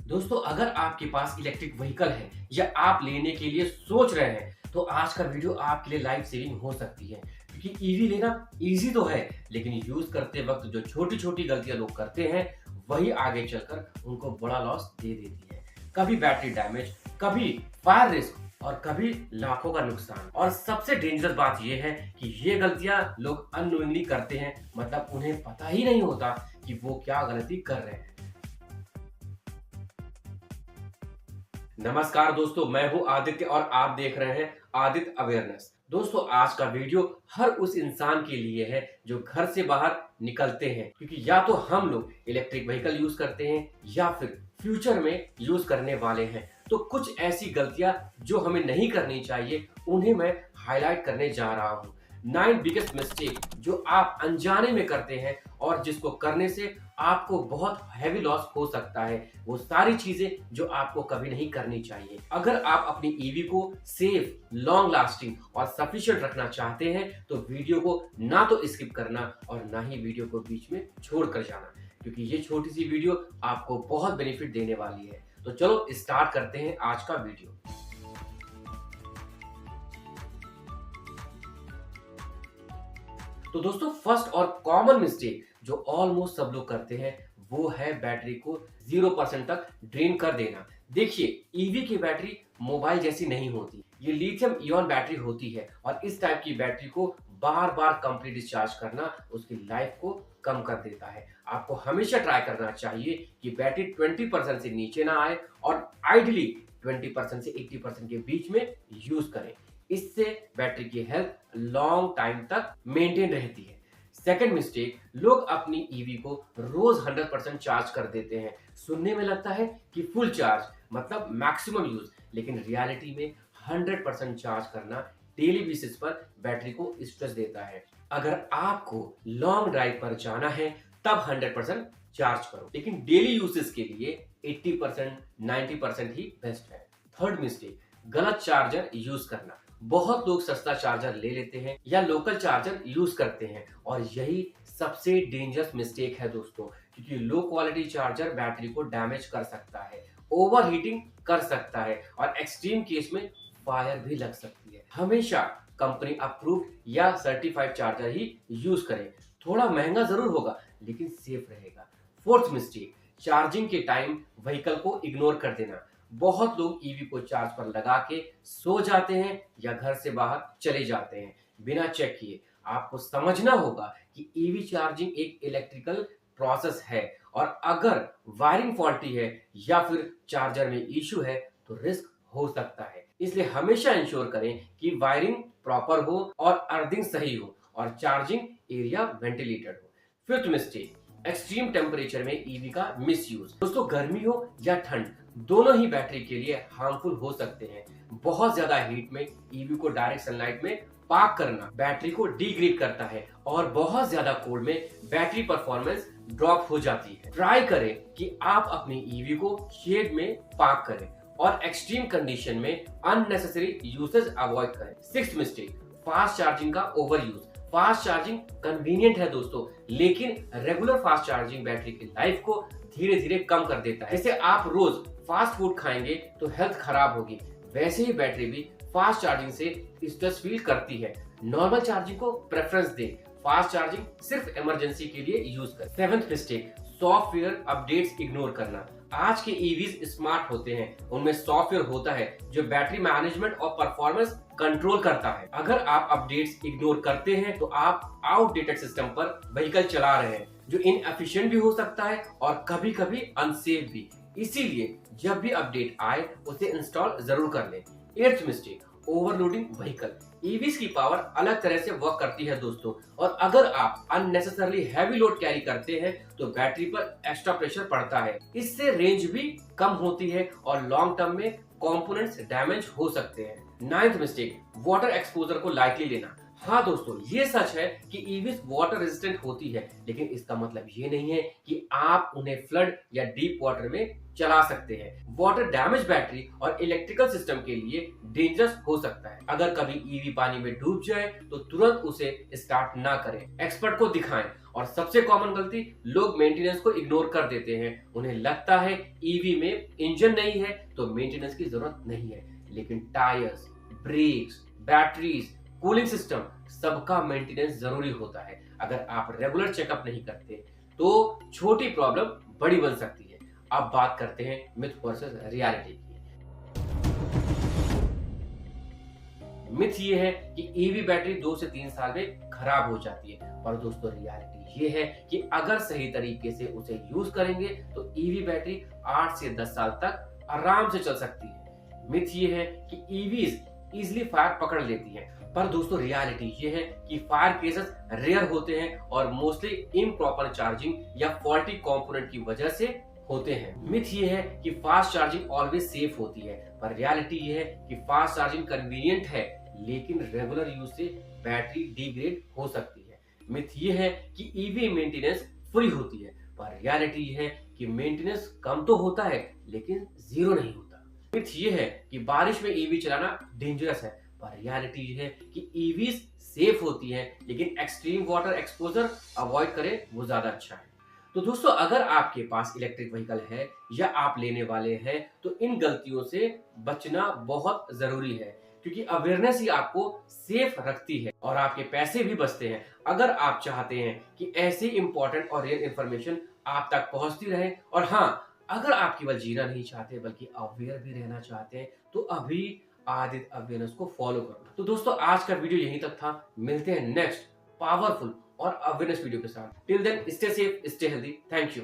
दोस्तों, अगर आपके पास इलेक्ट्रिक व्हीकल है या आप लेने के लिए सोच रहे हैं तो आज का वीडियो आपके लिए लाइफ सेविंग हो सकती है। क्योंकि ईवी लेना इजी तो है, लेकिन यूज करते वक्त जो छोटी छोटी गलतियां लोग करते हैं वही आगे चलकर उनको बड़ा लॉस दे देती है। कभी बैटरी डैमेज, कभी फायर रिस्क और कभी लाखों का नुकसान। और सबसे डेंजरस बात यह है कि ये गलतियां लोग अननोइंगली करते हैं, मतलब उन्हें पता ही नहीं होता कि वो क्या गलती कर रहे हैं। नमस्कार दोस्तों, मैं हूं आदित्य और आप देख रहे हैं आदित्य अवेयरनेस। दोस्तों, आज का वीडियो हर उस इंसान के लिए है जो घर से बाहर निकलते हैं, क्योंकि या तो हम लोग इलेक्ट्रिक व्हीकल यूज करते हैं या फिर फ्यूचर में यूज करने वाले हैं। तो कुछ ऐसी गलतियां जो हमें नहीं करनी चाहिए उन्हें मैं हाईलाइट करने जा रहा हूं। 9 बिगेस्ट मिस्टेक जो आप अनजाने में करते हैं और जिसको करने से आपको बहुत हैवी लॉस हो सकता है, वो सारी चीजें जो आपको कभी नहीं करनी चाहिए। अगर आप अपनी ईवी को सेफ, लॉन्ग लास्टिंग और सफिशिएंट रखना चाहते हैं तो वीडियो को ना तो स्किप करना और ना ही वीडियो को बीच में छोड़ कर जाना, क्योंकि ये छोटी सी वीडियो आपको बहुत बेनिफिट देने वाली है। तो चलो स्टार्ट करते हैं आज का वीडियो। तो दोस्तों, फर्स्ट और कॉमन मिस्टेक जो ऑलमोस्ट सब लोग करते हैं वो है बैटरी को 0% तक ड्रेन कर देना। देखिए, ईवी की बैटरी मोबाइल जैसी नहीं होती, ये लिथियम इयॉन बैटरी होती है और इस टाइप की बैटरी को बार बार कंप्लीट डिस्चार्ज करना उसकी लाइफ को कम कर देता है। आपको हमेशा ट्राई करना चाहिए कि बैटरी 20% से नीचे ना आए और आइडियली 20% से 80% के बीच में यूज करें। इससे बैटरी की हेल्थ लॉन्ग टाइम तक मेंटेन रहती है। सेकेंड मिस्टेक, लोग अपनी ईवी को रोज 100% चार्ज कर देते हैं। सुनने में लगता है कि फुल चार्ज मतलब मैक्सिमम यूज, लेकिन रियलिटी में 100% चार्ज करना डेली बेसिस पर बैटरी को स्ट्रेस देता है। अगर आपको लॉन्ग ड्राइव पर जाना है तब 100% चार्ज करो, लेकिन डेली यूसेज के लिए 80% 90% ही बेस्ट है। थर्ड मिस्टेक, गलत चार्जर यूज करना। बहुत लोग सस्ता चार्जर ले लेते हैं या लोकल चार्जर यूज करते हैं और यही सबसे डेंजरस मिस्टेक है दोस्तों, क्योंकि लो क्वालिटी चार्जर बैटरी को डैमेज कर सकता है, ओवर हीटिंग कर सकता है और एक्सट्रीम केस में फायर भी लग सकती है। हमेशा कंपनी अप्रूव्ड या सर्टिफाइड चार्जर ही यूज करें। थोड़ा महंगा जरूर होगा लेकिन सेफ रहेगा। फोर्थ मिस्टेक, चार्जिंग के टाइम व्हीकल को इग्नोर कर देना। बहुत लोग ईवी को चार्ज पर लगा के सो जाते हैं या घर से बाहर चले जाते हैं बिना चेक किए। आपको समझना होगा कि ईवी चार्जिंग एक इलेक्ट्रिकल प्रोसेस है और अगर वायरिंग फॉल्टी है या फिर चार्जर में इशू है तो रिस्क हो सकता है। इसलिए हमेशा इंश्योर करें कि वायरिंग प्रॉपर हो और अर्थिंग सही हो और चार्जिंग एरिया वेंटिलेटेड हो। फिफ्थ मिस्टेक, एक्सट्रीम टेम्परेचर में ईवी का मिसयूज। दोस्तों, गर्मी हो या ठंड, दोनों ही बैटरी के लिए हार्मफुल हो सकते हैं। बहुत ज्यादा हीट में ईवी को डायरेक्ट सनलाइट में पार्क करना बैटरी को डिग्रेड करता है और बहुत ज्यादा कोल्ड में बैटरी परफॉर्मेंस ड्रॉप हो जाती है। ट्राई करें कि आप अपनी ईवी को शेड में पार्क करें और एक्सट्रीम कंडीशन में अननेसेसरी यूसेज अवॉइड करें। सिक्स्थ मिस्टेक, फास्ट चार्जिंग का over use. Fast charging convenient है दोस्तों, लेकिन रेगुलर फास्ट चार्जिंग बैटरी की लाइफ को धीरे धीरे कम कर देता है। जैसे आप रोज फास्ट फूड खाएंगे तो हेल्थ खराब होगी, वैसे ही बैटरी भी फास्ट चार्जिंग से स्ट्रेस फील करती है। नॉर्मल चार्जिंग को प्रेफरेंस दें, फास्ट चार्जिंग सिर्फ इमरजेंसी के लिए यूज करें। Seventh mistake, software updates ignore करना। आज के ईवीज स्मार्ट होते हैं, उनमें सॉफ्टवेयर होता है जो बैटरी मैनेजमेंट और परफॉर्मेंस कंट्रोल करता है। अगर आप अपडेट्स इग्नोर करते हैं तो आप आउटडेटेड सिस्टम पर व्हीकल चला रहे हैं, जो इनएफिशिएंट भी हो सकता है और कभी कभी अनसेफ भी। इसीलिए जब भी अपडेट आए उसे इंस्टॉल जरूर कर लें। Eighth mistake, overloading vehicle. EVs की पावर अलग तरह से वर्क करती है दोस्तों, और अगर आप अननेसेसरली हैवी लोड कैरी करते हैं तो बैटरी पर एक्स्ट्रा प्रेशर पड़ता है। इससे रेंज भी कम होती है और लॉन्ग टर्म में कंपोनेंट्स डैमेज हो सकते हैं। नाइन्थ मिस्टेक, वाटर एक्सपोजर को लाइटली लेना। हाँ दोस्तों, ये सच है कि ईवीज वाटर रेजिस्टेंट होती है, लेकिन इसका मतलब ये नहीं है कि आप उन्हें फ्लड या डीप वाटर में चला सकते हैं। वाटर डैमेज बैटरी और इलेक्ट्रिकल सिस्टम के लिए डेंजरस हो सकता है। अगर कभी ईवी पानी में डूब जाए तो तुरंत उसे स्टार्ट ना करें, एक्सपर्ट को दिखाएं और सबसे कॉमन गलती, लोग मेंटेनेंस को इग्नोर कर देते हैं। उन्हें लगता है ईवी में इंजन नहीं है तो मेंटेनेंस की जरूरत नहीं है, लेकिन tyres, brakes, batteries, cooling system, सबका मेंटेनेंस जरूरी होता है। अगर आप रेगुलर चेकअप नहीं करते तो छोटी प्रॉब्लम बड़ी बन सकती है। अब बात करते हैं मिथ वर्सेस रियलिटी की। मिथ ये है कि ईवी बैटरी 2 से 3 साल में खराब हो जाती है, पर दोस्तों रियलिटी ये है कि अगर सही तरीके से उसे यूज करेंगे तो ईवी बैटरी 8 से 10 साल तक आराम से चल सकती है। मिथ ये है कि ईवीज इजिली फायर पकड़ लेती हैं, पर दोस्तों रियलिटी ये है कि फायर केसेस रेयर होते हैं और मोस्टली इम्प्रॉपर चार्जिंग या फॉल्टी कंपोनेंट की वजह से होते हैं। मिथ ये है कि फास्ट चार्जिंग ऑलवेज सेफ होती है, पर रियलिटी ये है कि फास्ट चार्जिंग कन्वीनियंट है, लेकिन रेगुलर यूज से बैटरी डिग्रेड हो सकती है। मिथ ये है कि ईवी मेंटेनेंस फ्री होती है, पर रियलिटी ये है कि मेंटेनेंस कम तो होता है लेकिन जीरो नहीं होता। मिथ ये है कि बारिश में ईवी चलाना डेंजरस है, पर रियलिटी ये है कि ईवी सेफ होती है, लेकिन एक्सट्रीम वाटर एक्सपोजर अवॉइड करें वो ज्यादा अच्छा है। तो दोस्तों, अगर आपके पास इलेक्ट्रिक व्हीकल है या आप लेने वाले हैं तो इन गलतियों से बचना बहुत जरूरी है, क्योंकि अवेयरनेस ही आपको सेफ रखती है और आपके पैसे भी बचते हैं। अगर आप चाहते हैं कि ऐसी इंपॉर्टेंट और रियल इंफॉर्मेशन आप तक पहुंचती रहे, और हाँ, अगर आप केवल जीना नहीं चाहते बल्कि अवेयर भी रहना चाहते हैं, तो अभी आदित्य अवेयरनेस को फॉलो करना। तो दोस्तों, आज का वीडियो यहीं तक था। मिलते हैं नेक्स्ट पावरफुल और अवेयरनेस वीडियो के साथ। Till then, stay safe, stay healthy. Thank you.